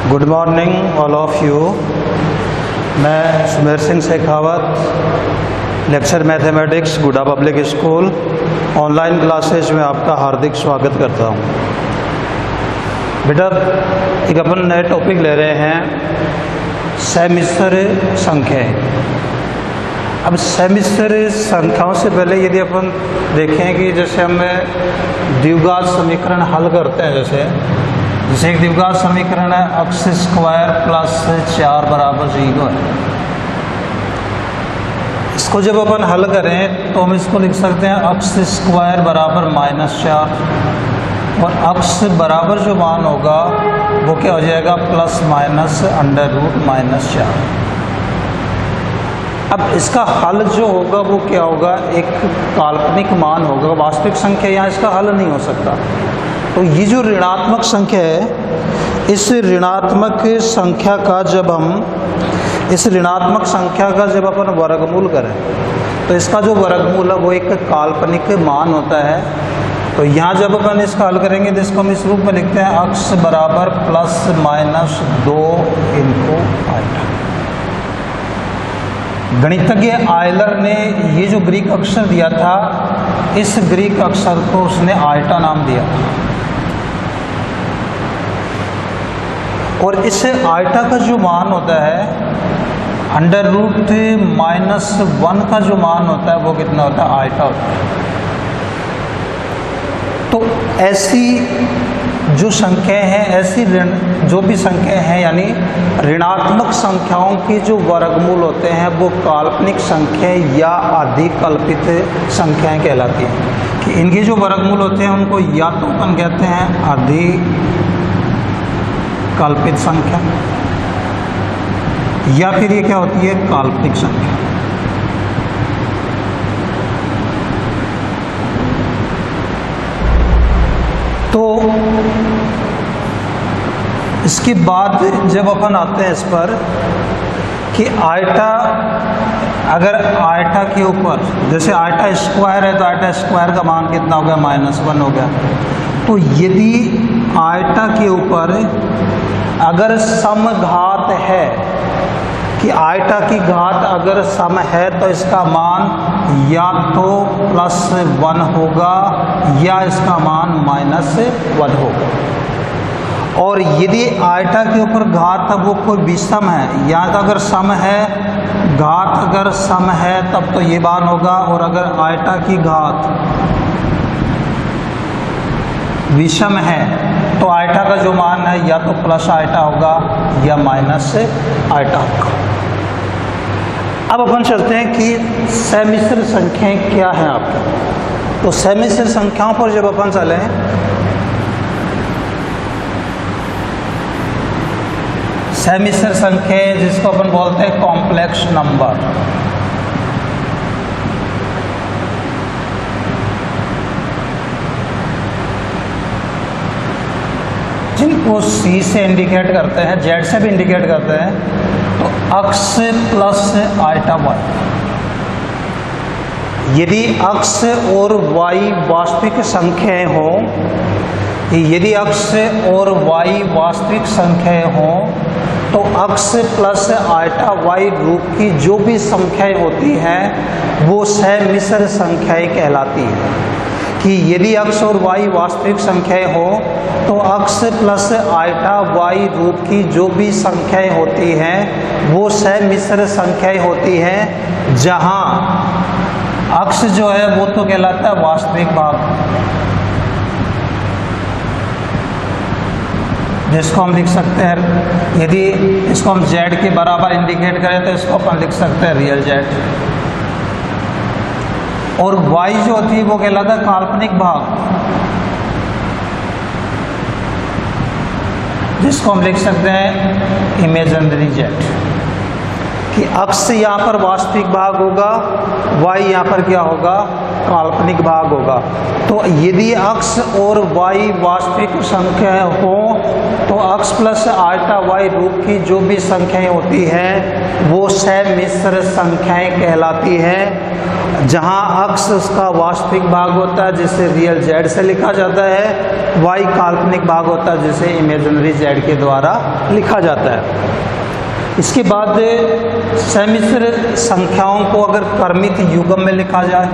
Good morning all of you. मैं Sumer Singh Shekhawat, lecture mathematics Guda public school online classes में आपका हार्दिक स्वागत करता हूँ। बेटा, एक अपन नए टॉपिक ले रहे हैं, सेमिस्टर संख्याएँ। अब सेमिस्टर संख्याओं से पहले यदि अपन देखें कि जैसे हमें द्विघात समीकरण हल करते हैं, जैसे एक द्विघात समीकरण है x स्क्वायर प्लस 4 बराबर 0 है। इसको जब अपन हल करें तो हम इसको लिख सकते हैं x स्क्वायर बराबर -4 और x बराबर जो मान होगा वो क्या हो जाएगा, प्लस माइनस अंडर रूट -4। अब इसका हल जो होगा वो क्या होगा, एक काल्पनिक मान होगा, वास्तविक संख्या यहाँ इसका हल नहीं हो सकता। तो ये जो ऋणात्मक संख्या है, इस ऋणात्मक संख्या का जब अपन वर्गमूल करें तो इसका जो वर्गमूल है वो एक काल्पनिक मान होता है। तो यहाँ जब अपन इसका हल करेंगे तो इसको हम इस रूप में लिखते हैं, x बराबर प्लस माइनस 2 इंटू आइटा। गणितज्ञ आयलर ने ये जो ग्रीक अक्षर दिया था, इस ग्रीक अक्षर को उसने आइटा नाम दिया और इस आइटा का जो मान होता है अंडर रूट -1 का जो मान होता है वो कितना होता है, आइटा होता है। तो ऐसी जो संख्याएं हैं, ऐसी जो भी संख्याएं हैं, यानी ऋणात्मक संख्याओं की जो वर्गमूल होते हैं वो काल्पनिक संख्याएं या अधिकल्पित संख्याएं कहलाती हैं। कि इनके जो वर्गमूल होते हैं उनको या तो अपन कहते हैं अधिकल्पित संख्या या फिर ये क्या होती है, काल्पनिक संख्या। तो इसके बाद जब अपन आते हैं इस पर कि आइटा, अगर आइटा के ऊपर जैसे आइटा स्क्वायर है तो आइटा स्क्वायर का मान कितना हो गया, -1 हो गया। तो यदि आइटा के ऊपर अगर समघात है, कि आइटा की घात अगर सम है तो इसका मान या तो +1 होगा या इसका मान -1 होगा। और यदि आइटा के ऊपर घात वो कोई विषम है, या तो अगर सम है, घात अगर सम है तब तो ये मान होगा, और अगर आइटा की घात विषम है तो आइटा का जो मान है या तो प्लस आइटा होगा या माइनस आइटा होगा। अब अपन चलते हैं कि सेमिस्टर संख्याएं क्या हैं आपकी। तो सेमिस्टर संख्याओं पर जब अपन चलें, सेमिस्टर संख्या जिसको अपन बोलते हैं कॉम्प्लेक्स नंबर, जिनको C से इंडिकेट करते हैं, Z से भी इंडिकेट करते हैं, तो x प्लस आइटा y। यदि x और y वास्तविक संख्याएं हों, यदि x और y वास्तविक संख्याएं हों तो x प्लस आइटा y रूप की जो भी संख्याएं होती हैं वो समिश्र संख्याएं कहलाती हैं। कि यदि x और y वास्तविक संख्याएं हो तो x प्लस आइटा y रूप की जो भी संख्याएं होती हैं वो समिश्र संख्याएं होती हैं, जहां x जो है वो तो कहलाता है वास्तविक भाग, जिसको हम लिख सकते हैं, यदि इसको हम z के बराबर इंडिकेट करें तो इसको अपन लिख सकते हैं रियल z। और y जो होती है वो कहलाता है काल्पनिक भाग, जिसको हम लिख सकते हैं इमेजिनरी z। कि x यहाँ पर वास्तविक भाग होगा, y यहाँ पर क्या होगा, काल्पनिक भाग होगा। तो यदि अक्ष और वाई वास्तविक संख्या हो तो अक्ष प्लस आल्टा वाई रूप की जो भी संख्याएं होती हैं वो समिश्र संख्याएं कहलाती हैं। जहां अक्ष उसका वास्तविक भाग होता है जिसे रियल जेड से लिखा जाता है, वाई काल्पनिक भाग होता है जिसे इमेजिनरी जेड के द्वारा लिखा जाता है। इसके बाद समिश्र संख्याओं को अगर क्रमित युग्म में लिखा जाए,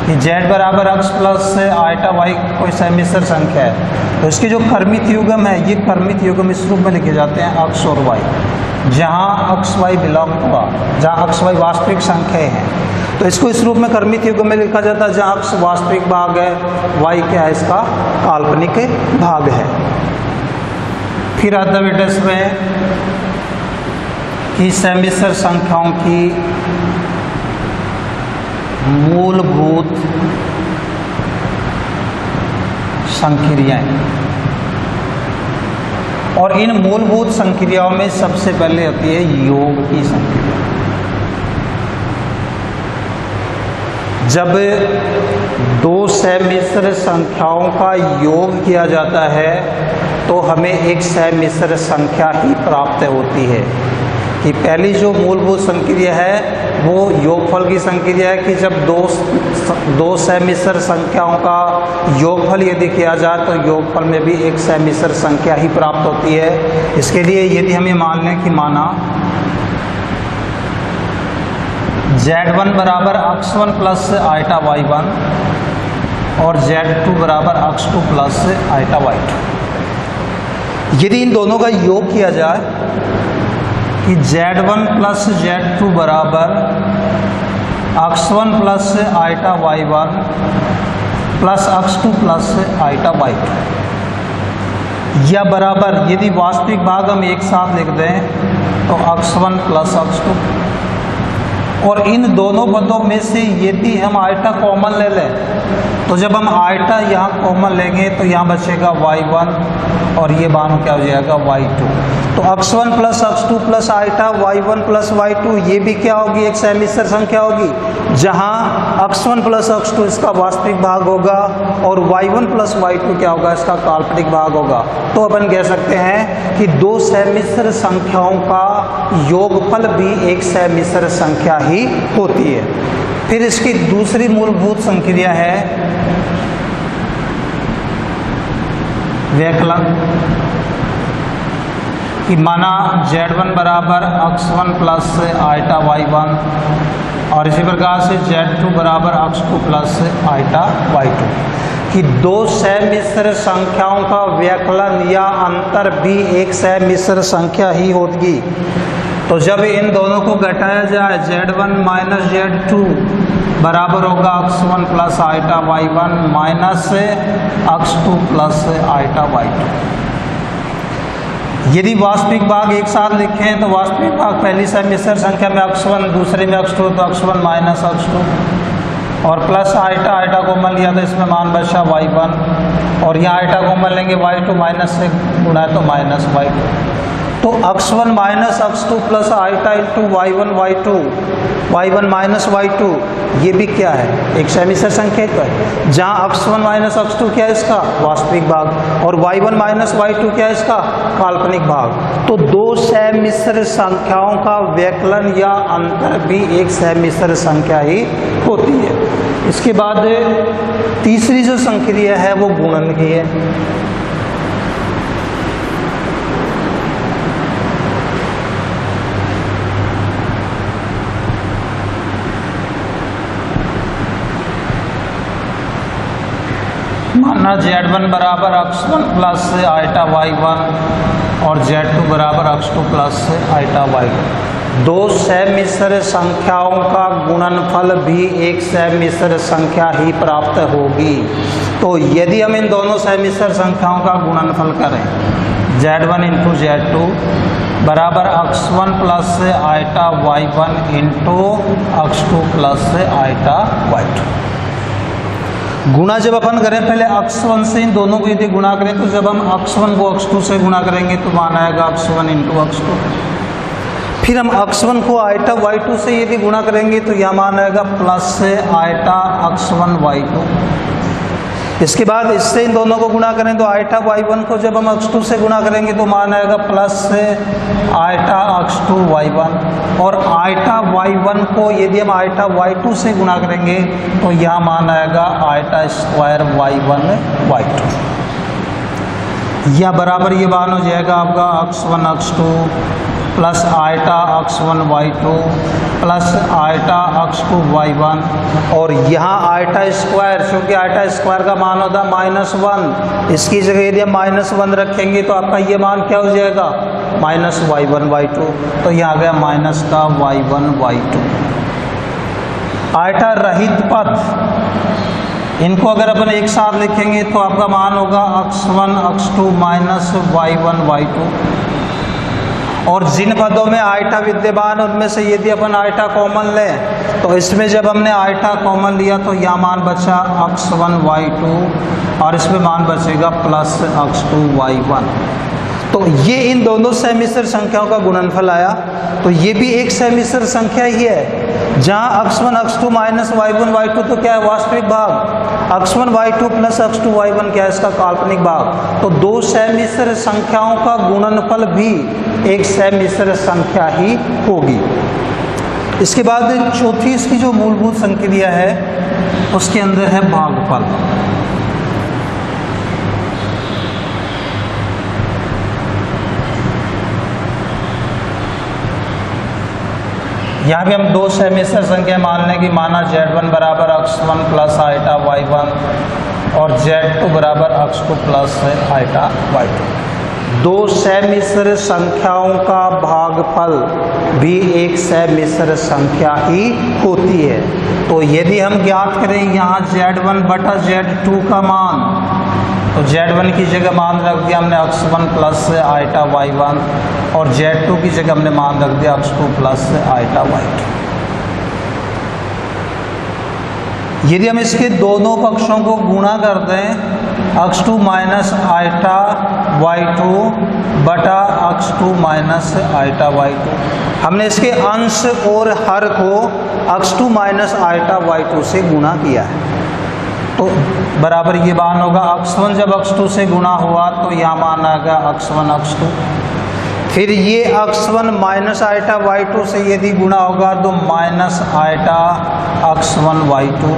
कि जेड बराबर अक्ष प्लस आल्टा वाई कोई समिश्र संख्या है तो इसके जो क्रमित युग्म है ये क्रमित युग्म इस रूप में लिखे जाते हैं अक्ष और वाई, जहाँ अक्ष वाई बिलोंग हुआ, जहाँ अक्ष वाई वास्तविक संख्याएं हैं तो इसको इस रूप में क्रमित युग्म में लिखा जाता है। जहाँ अक्ष वास्तविक भाग है, वाई क्या है, इसका काल्पनिक भाग है। फिर आता बेटा इसमें कि समिश्र संख्याओं की मूलभूत संक्रियाएं, और इन मूलभूत संक्रियाओं में सबसे पहले होती है योग की संक्रिया। जब दो समिश्र संख्याओं का योग किया जाता है तो हमें एक समिश्र संख्या ही प्राप्त होती है। कि पहली जो मूलभूत संक्रिया है वो योगफल की संक्रिया है कि जब दो समिश्र संख्याओं का योगफल यदि किया जाए तो योगफल में भी एक समिश्र संख्या ही प्राप्त होती है। इसके लिए यदि हम ये मान लें कि माना Z1 बराबर x1 प्लस आल्टा y1 और Z2 बराबर x2 प्लस आल्टा y2, यदि इन दोनों का योग किया जाए कि Z1 प्लस Z2 बराबर x1 plus ultra y1 plus x2 plus ultra y2, या बराबर यदि वास्तविक भाग हम एक साथ लिख दें तो x1 प्लस x2, और इन दोनों पदों में से यदि हम आल्टा कॉमन ले लें तो जब हम आल्टा यहाँ कॉमन लेंगे तो यहाँ बचेगा y1 और ये मान क्या हो जाएगा y2। तो x1 plus x2 plus ultra y1 plus y2 ये भी क्या होगी, एक समिश्र संख्या होगी, जहाँ x1 प्लस x2 इसका वास्तविक भाग होगा और y1 प्लस y2 क्या होगा, इसका काल्पनिक भाग होगा। तो अपन कह सकते हैं कि दो समिश्र संख्याओं का योगफल भी एक समिश्र संख्या ही होती है। फिर इसकी दूसरी मूलभूत संक्रिया है व्यकलन, कि माना Z1 बराबर x1 प्लस आल्टा y1 और इसी प्रकार से Z2 बराबर x2 प्लस आल्टा y2, कि दो समिश्र संख्याओं का व्यकलन या अंतर भी एक समिश्र संख्या ही होगी। तो जब इन दोनों को घटाया जाए Z1 माइनस Z2 बराबर होगा x1 plus ultra y1 minus x2 plus ultra y2। यदि वास्तविक भाग एक साथ लिखें तो वास्तविक भाग पहली समिश्र संख्या में x1, दूसरे में x2 तो x1 माइनस x2, और प्लस आल्टा, आल्टा कॉमन लिया तो इसमें मान बचा y1, और यहाँ आल्टा कॉमन लेंगे y2 माइनस से गुणा है तो माइनस y2। तो x1 minus x2 plus ultra into y1 y2, y1 minus y2, ये भी क्या है, एक समिश्र संख्या है, जहाँ x1 माइनस x2 क्या है, इसका वास्तविक भाग, और y1 माइनस y2 क्या है, इसका काल्पनिक भाग। तो दो समिश्र संख्याओं का व्यकलन या अंतर भी एक समिश्र संख्या ही होती है। इसके बाद तीसरी जो संक्रिया है वो गुणन की है। माना Z1 बराबर x1 प्लस आल्टा y1 और Z2 बराबर x2 प्लस आल्टा y2, दो समिश्र संख्याओं का गुणनफल भी एक समिश्र संख्या ही प्राप्त होगी। तो यदि हम इन दोनों समिश्र संख्याओं का गुणनफल करें Z1 इंटू Z2 बराबर x1 plus ultra y1 into x2 plus ultra y2, गुणा जब अपन करें पहले x1 से इन दोनों को यदि गुणा करें तो जब हम x1 को x2 से गुणा करेंगे तो मान आएगा x1 इंटू x2। फिर हम x1 को आइटा y2 से यदि गुणा करेंगे तो यहाँ मान आएगा प्लस आइटा x1 y2। इसके बाद इससे इन दोनों को गुणा करें तो आइटा y1 को जब हम x2 से गुणा करेंगे तो मान आएगा प्लस आइटा x2 y1, और आइटा y1 को यदि हम आइटा y2 से गुणा करेंगे तो यहाँ मान आएगा आइटा स्क्वायर y1 y2, या बराबर ये मान हो जाएगा आपका x1 x2 plus iota x1 y2 plus iota x2 y1, और यहाँ आइटा स्क्वायर, चूँकि आइटा स्क्वायर का मान होता है -1, इसकी जगह यदि हम -1 रखेंगे तो आपका ये मान क्या हो जाएगा -y1 y2, तो यहाँ आ गया माइनस का y1 y2। आइटा रहित पद, इनको अगर अपन एक साथ लिखेंगे तो आपका मान होगा x1 x2 minus y1 y2, और जिन पदों में आइटा विद्यमान उनमें से यदि अपन आइटा कॉमन लें तो इसमें जब हमने आइटा कॉमन लिया तो यहाँ मान बचा x1 y2 और इसमें मान बचेगा प्लस x2 y1। तो ये इन दोनों सहमिश्र संख्याओं का गुणनफल आया। तो ये भी एक सहमिश्र संख्या ही है, जहाँ x1 x2 minus y1 y2 तो क्या है वास्तविक भाग, x1 y2 plus x2 y1 क्या है इसका काल्पनिक भाग। तो दो सहमिश्र संख्याओं का गुणनफल भी एक सहमिश्र संख्या ही होगी। इसके बाद चौथी इसकी जो मूलभूत संक्रिया है उसके अंदर है भागफल। यहाँ भी हम दो सहमिश्र संख्या मान लें कि माना Z1 बराबर x1 प्लस आइटा y1 और Z2 बराबर x2 प्लस आइटा y2। दो सहमिश्र संख्याओं का भागफल भी एक सहमिश्र संख्या ही होती है। तो यदि हम ज्ञात करें यहाँ Z1 बटा Z2 का मान, तो Z1 की जगह मान रख दिया हमने x1 प्लस आइटा y1 और Z2 की जगह हमने मान रख दिया x2 प्लस आइटा y2। यदि हम इसके दोनों पक्षों को गुणा कर दें x2 माइनस आइटा y2 बटा x2 माइनस आइटा y2, हमने इसके अंश और हर को x2 माइनस आइटा y2 से गुणा किया है, तो बराबर ये मान होगा x1 जब x2 से गुणा हुआ तो यहाँ मान आ गया x1 x2। फिर ये x1 माइनस आइटा y2 से यदि गुणा होगा तो माइनस आइटा x1 y2।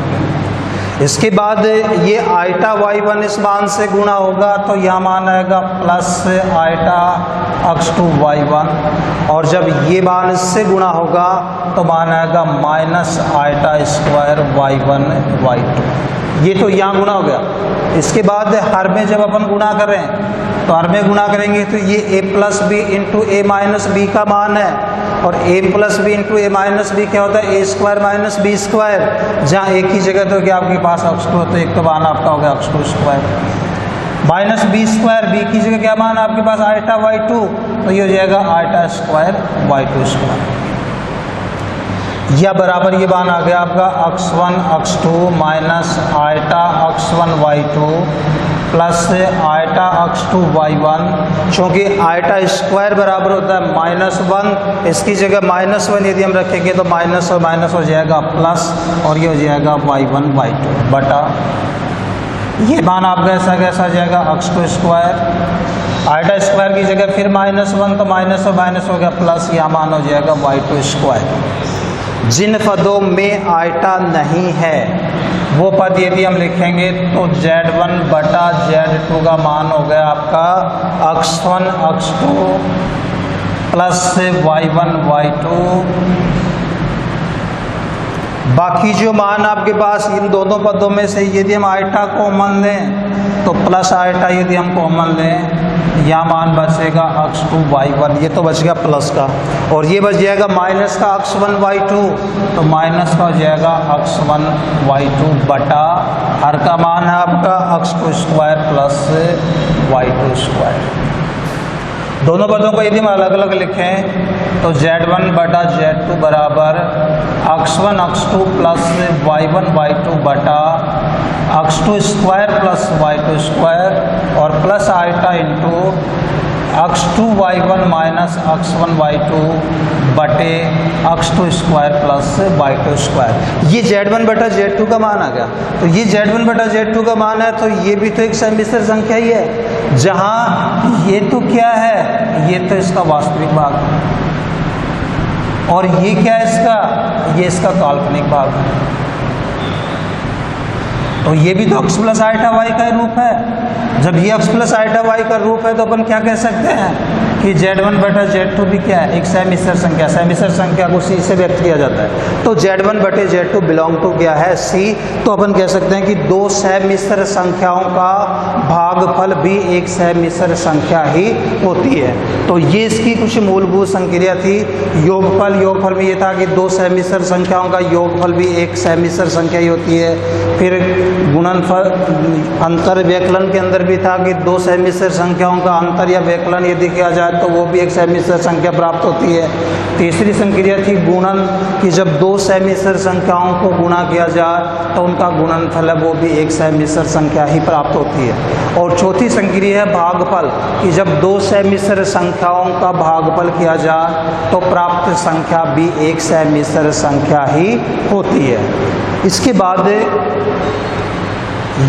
इसके बाद ये आइटा y1 इस मान से गुणा होगा तो यहाँ मान आएगा प्लस आइटा x2 y1, और जब ये मान इससे गुणा होगा तो मान आएगा minus iota square y1 y2। ये तो यहाँ गुणा हो गया। इसके बाद हर में जब अपन गुणा करें तो हर में गुणा करेंगे तो ये a plus B into A minus B का मान है, और a plus B into A minus B क्या होता है a square minus B square, जहाँ एक ही जगह तो क्या आपके पास x2 तो एक तो मान आपका हो गया x2 square minus B square, B की जगह क्या मान आपके पास आइटा y2 तो ये हो जाएगा आइटा स्क्वायर y2 स्क्वायर, या बराबर ये मान आ गया आपका x1 x2 minus iota x1 y2 plus iota x2 y1। चूँकि आइटा स्क्वायर बराबर होता है -1, इसकी जगह -1 यदि हम रखेंगे तो माइनस और माइनस हो जाएगा प्लस, और ये हो जाएगा y1 y2 बटा ये मान आपका ऐसा कैसा आ जाएगा x2 स्क्वायर, आइटा स्क्वायर की जगह फिर -1 तो माइनस और माइनस हो गया प्लस, यह मान हो जाएगा y2 स्क्वायर। जिन पदों में आइटा नहीं है वो पद यदि हम लिखेंगे तो Z1 बटा Z2 का मान हो गया आपका x1 x2 plus y1 y2। बाकी जो मान आपके पास इन दोनों पदों में से यदि हम आइटा कॉमन लें तो प्लस आइटा यदि हम कॉमन लें यहाँ मान बचेगा x2 y1, ये तो बच गया प्लस का, और ये बच जाएगा माइनस का x1 y2, तो माइनस का हो जाएगा x1 y2 बटा हर का मान है आपका x2 square plus y2 square. दोनों पदों को यदि हम अलग अलग लिखें तो Z1 बटा Z2 बराबर x1 x2 plus y1 y2 बटा x2 square plus y2 square, और प्लस आइटा into x2 y1 minus x1 y2 बटे x2 square plus y2 square. ये z1 बटा z2 का मान आ गया। तो ये z1 बटा z2 का मान है, तो ये भी तो एक समिश्र संख्या ही है, जहाँ ये तो क्या है, ये तो इसका वास्तविक भाग है, और ये क्या है इसका, ये इसका काल्पनिक भाग है। तो ये भी तो x प्लस आइटा वाई का रूप है। जब ये x प्लस आइटा वाई का रूप है तो अपन क्या कह सकते हैं कि z1 बटा z2 भी क्या है, एक समिश्र संख्या। समिश्र संख्या को c से व्यक्त किया जाता है। तो z1 बटे z2 बिलोंग टू क्या है, c। तो अपन कह सकते हैं कि दो समिश्र संख्याओं का भागफल भी एक समिश्र संख्या ही होती है। तो ये इसकी कुछ मूलभूत संक्रिया थी। योगफल में ये था कि दो समिश्र संख्याओं का योगफल भी एक समिश्र संख्या ही होती है। फिर गुणनफल अंतर व्यकलन के अंदर भी था कि दो समिश्र संख्याओं का अंतर या व्यकलन यदि किया जाए तो वो भी एक समिश्र संख्या प्राप्त होती है। तीसरी संक्रिया थी गुणन, कि जब दो समिश्र संख्याओं को गुणा किया जाए तो उनका गुणनफल है वो भी एक समिश्र संख्या ही प्राप्त होती है। और चौथी संक्रिया है भागफल, कि जब दो समिश्र संख्याओं का भागफल किया जाए तो प्राप्त संख्या भी एक समिश्र संख्या ही होती है। इसके बाद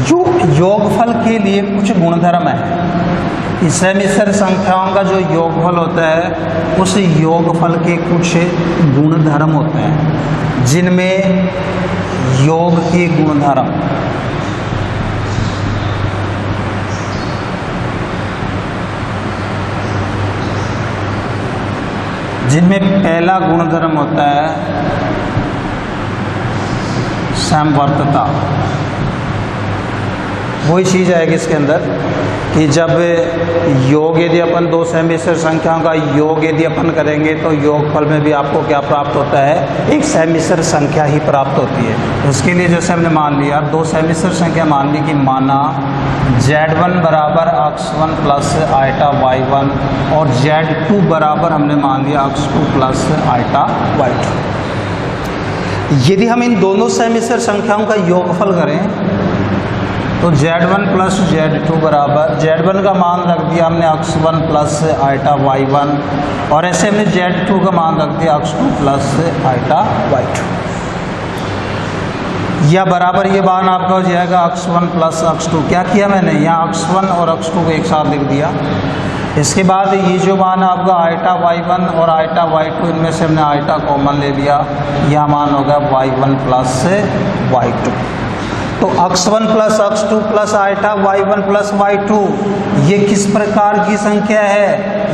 जो योगफल के लिए कुछ गुणधर्म है। समिश्र संख्याओं का जो योगफल होता है उस योगफल के कुछ गुणधर्म होते हैं, जिनमें योग के गुणधर्म, जिनमें पहला गुणधर्म होता है समवर्तता। वही चीज़ आएगी इसके अंदर कि जब योग यदि अपन दो समिश्र संख्याओं का योग यदि अपन करेंगे तो योगफल में भी आपको क्या प्राप्त होता है, एक समिश्र संख्या ही प्राप्त होती है। उसके लिए जैसे हमने मान लिया दो समिश्र संख्या मान ली कि माना z1 बराबर x1 प्लस आइटा y1 और z2 बराबर हमने मान लिया x2 प्लस आइटा y2। यदि हम इन दोनों समिश्र संख्याओं का योगफल करें तो z1 प्लस z2 बराबर, z1 का मान रख दिया हमने x1 प्लस आइटा y1 और ऐसे हमने z2 का मान रख दिया x2 प्लस आइटा y2, या बराबर ये मान आपका हो जाएगा x1 प्लस x2। क्या किया मैंने, यहाँ x1 और x2 को एक साथ लिख दिया। इसके बाद ये जो मान आपका आइटा y1 और आइटा y2, इनमें से हमने आइटा कॉमन ले लिया, यह मान होगा y1 प्लस y2। तो x1 plus x2 plus iota y1 plus y2 ये किस प्रकार की संख्या है,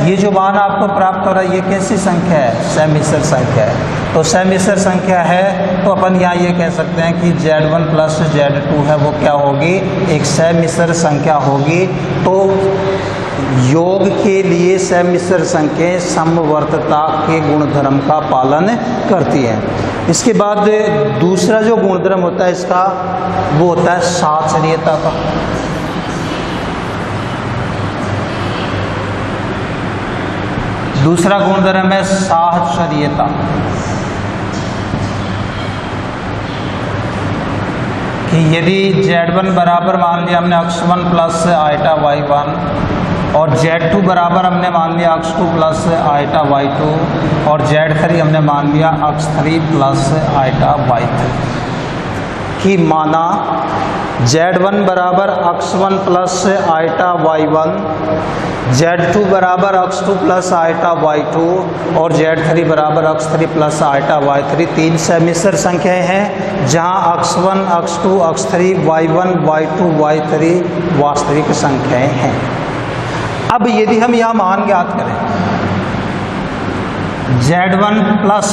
ये जो मान आपको प्राप्त हो रहा है ये कैसी संख्या है, समिश्र संख्या है। तो समिश्र संख्या है तो अपन यहाँ ये कह सकते हैं कि z1 प्लस z2 है वो क्या होगी, एक समिश्र संख्या होगी। तो योग के लिए समिश्र संख्याएं समवर्तता के गुणधर्म का पालन करती हैं। इसके बाद दूसरा जो गुणधर्म होता है इसका वो होता है साहचर्यता का। दूसरा गुणधर्म है साहचर्यता, कि यदि z1 बराबर मान लिया हमने x1 प्लस आइटा y1 और z2 बराबर हमने मान लिया x2 प्लस आइटा y2 और z3 हमने मान लिया x3 प्लस आइटा y3, कि माना z1 बराबर x1 plus iota y1, z2 बराबर x2 प्लस आइटा y2 और z3 बराबर x3 प्लस आइटा y3 तीन समिश्र संख्याएं हैं, जहां x1, x2, x3, y1, y2, y3 वास्तविक संख्याएं हैं। अब यदि हम यह मान ज्ञात करें z1 plus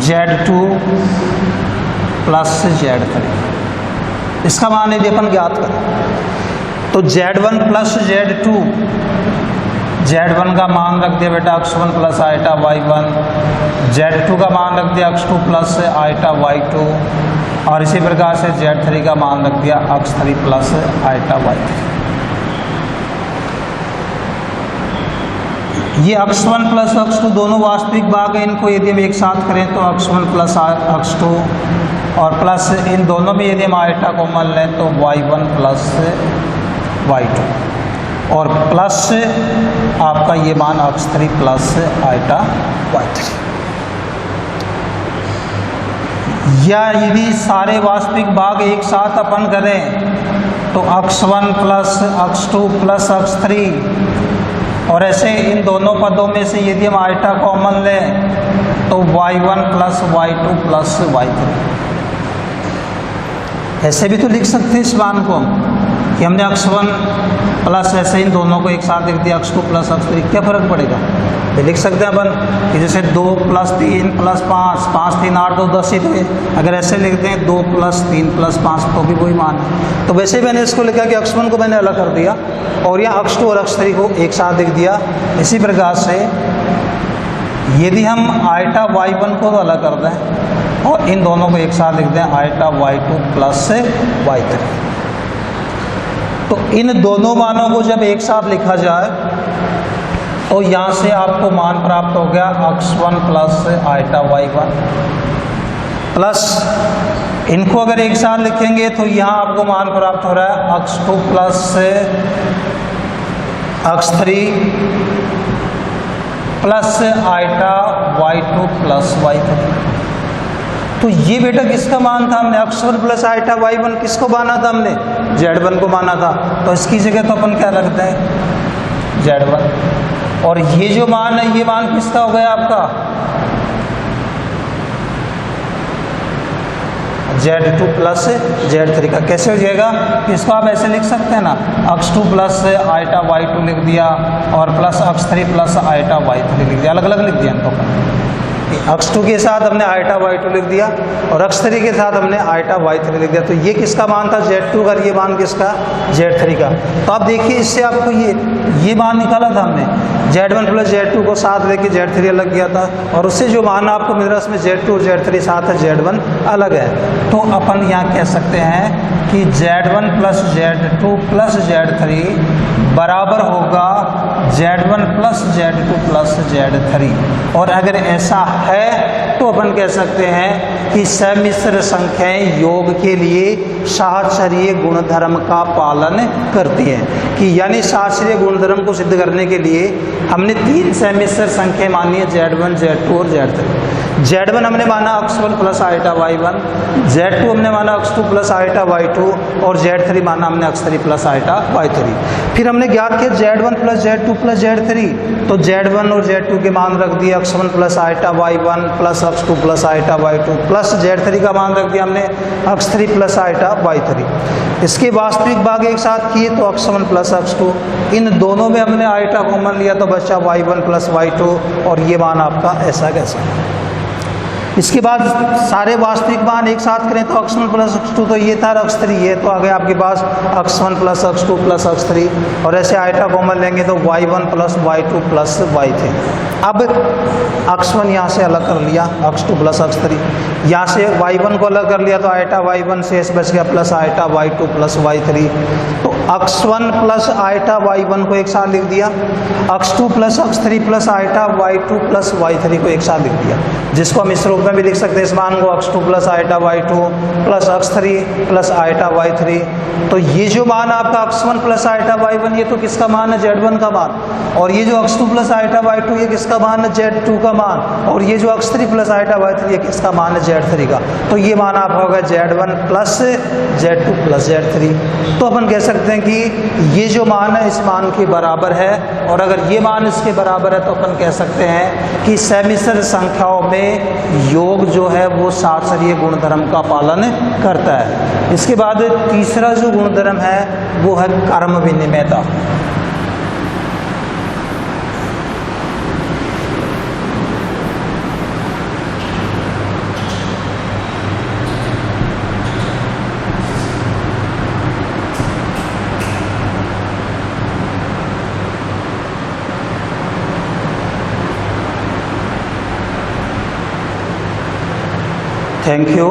z2 plus z3, इसका मान यदि अपन ज्ञात करें तो z1 प्लस z2, z1 का मान रख दिया बेटा x1 plus iota y1, z2 का मान रख दिया x2 प्लस आइटा y2 और इसी प्रकार से z3 का मान रख दिया x3 प्लस आइटा y3। ये x1 प्लस x2 दोनों वास्तविक भाग हैं, इनको यदि हम एक साथ करें तो x1 प्लस x2 और प्लस इन दोनों में यदि हम आइटा कॉमन लें तो y1 प्लस y2। और प्लस आपका ये मान x3 प्लस आइटा y3। या यदि सारे वास्तविक भाग एक साथ अपन करें तो x1 plus x2 plus x3, और ऐसे इन दोनों पदों में से यदि हम आइटा कॉमन लें तो y1 plus y2 plus y3। ऐसे भी तो लिख सकते हैं इस मान को कि हमने x1 प्लस ऐसे इन दोनों को एक साथ लिख दिया x2 प्लस x3, क्या फ़र्क पड़ेगा? ये लिख सकते हैं अपन कि जैसे 2 प्लस 3 प्लस 5, 5 3 8 2 10 ही थे। अगर ऐसे लिखते हैं 2 प्लस 3 प्लस 5 तो भी वही मान है। तो वैसे मैंने इसको लिखा कि x1 को मैंने अलग कर दिया और यहाँ x2 और x3 को एक साथ लिख दिया। इसी प्रकार से यदि हम आइटा y1 को अलग कर दें और इन दोनों को एक साथ लिख दें आइटा y2 प्लस y3, तो इन दोनों मानों को जब एक साथ लिखा जाए तो यहाँ से आपको मान प्राप्त हो गया x1 plus iota y1 plus इनको अगर एक साथ लिखेंगे तो यहाँ आपको मान प्राप्त हो रहा है x2 plus x3 plus iota y2 plus y3। तो ये बेटा किसका मान था? हमने x1 प्लस आइटा y1 किसको माना था? हमने z1 को माना था। तो इसकी जगह तो अपन क्या रखते हैं? z1। और ये जो मान है ये मान किसका हो गया आपका? z2 प्लस z3 का। कैसे हो जाएगा? इसको आप ऐसे लिख सकते हैं ना, x2 प्लस आइटा y2 लिख दिया और plus x3 plus iota y3 लिख दिया। अलग अलग लिख दिया इनको। x2 के साथ हमने आइटा y2 लिख दिया और x3 के साथ हमने आइटा y3 लिख दिया। तो ये किसका मान था? z2 का। ये मान किसका? z3 का। तो आप देखिए इससे आपको ये मान निकाला था हमने, z1 प्लस z2 को साथ लेके z3 अलग किया था और उससे जो मान आपको मिल रहा है उसमें z2 और z3 साथ है, z1 अलग है। तो अपन यहाँ कह सकते हैं कि z1 plus z2 plus z3 बराबर होगा z1 plus z2 plus z3। और अगर ऐसा है तो अपन कह सकते हैं कि समिश्र संख्याएं योग के लिए शास्त्रीय गुणधर्म का पालन करती हैं। कि यानी शास्त्रीय गुणधर्म को सिद्ध करने के लिए हमने 3 समिश्र संख्या मानी है, z1 z2 और z3। z1 हमने माना x1 plus iota y1, z2 हमने माना x2 प्लस आइटा y2 और z3 माना हमने x3 प्लस आइटा y3। फिर हमने ज्ञात किया z1 plus z2 plus z3, तो z1 और z2 के मान रख दिए x1 plus iota y1 plus x2 plus iota y2 plus z3 का मान रख दिया हमने x3 प्लस आइटा y3। इसके वास्तविक भाग एक साथ किए तो x1 प्लस x2, इन दोनों में हमने आइटा कॉमन लिया तो बचा y1 प्लस y2 और ये मान आपका ऐसा कैसा। इसके बाद सारे वास्तविक मान एक साथ करें तो x1 प्लस x2 तो ये था, x3 ये तो आ गया आपके पास x1 plus x2 plus x3 और ऐसे आइटा कॉमन लेंगे तो y1 plus y2 plus y3। अब x1 यहाँ से अलग कर लिया, x2 प्लस x3, यहाँ से y1 को अलग कर लिया तो आइटा y1 शेष बच गया plus iota y2 plus y3। तो x1 प्लस आइटा y1 को एक साथ लिख दिया, x2 plus x3 plus iota y2 plus y3 को एक साथ लिख दिया, जिसको हम इस रूप में भी लिख सकते हैं इस मान को x2 plus iota y2 plus x3 plus iota y3। तो ये जो मान आपका x1 प्लस आइटा y1 ये तो किसका मान है? z1 का मान। और ये जो x2 प्लस आइटा y2 ये किसका मान है? z2 का मान। और ये जो x3 प्लस आइटा y3 ये किसका मान है? z3 का। तो ये मान आपका होगा z1 plus z2 plus z3। तो अपन कह सकते हैं कि ये जो मान है इस मान के बराबर है, और अगर ये मान इसके बराबर है तो अपन कह सकते हैं कि समिश्र संख्याओं में योग जो है वो शास्त्रीय गुणधर्म का पालन करता है। इसके बाद तीसरा जो गुणधर्म है वो है कर्म विनिमयता। Thank you.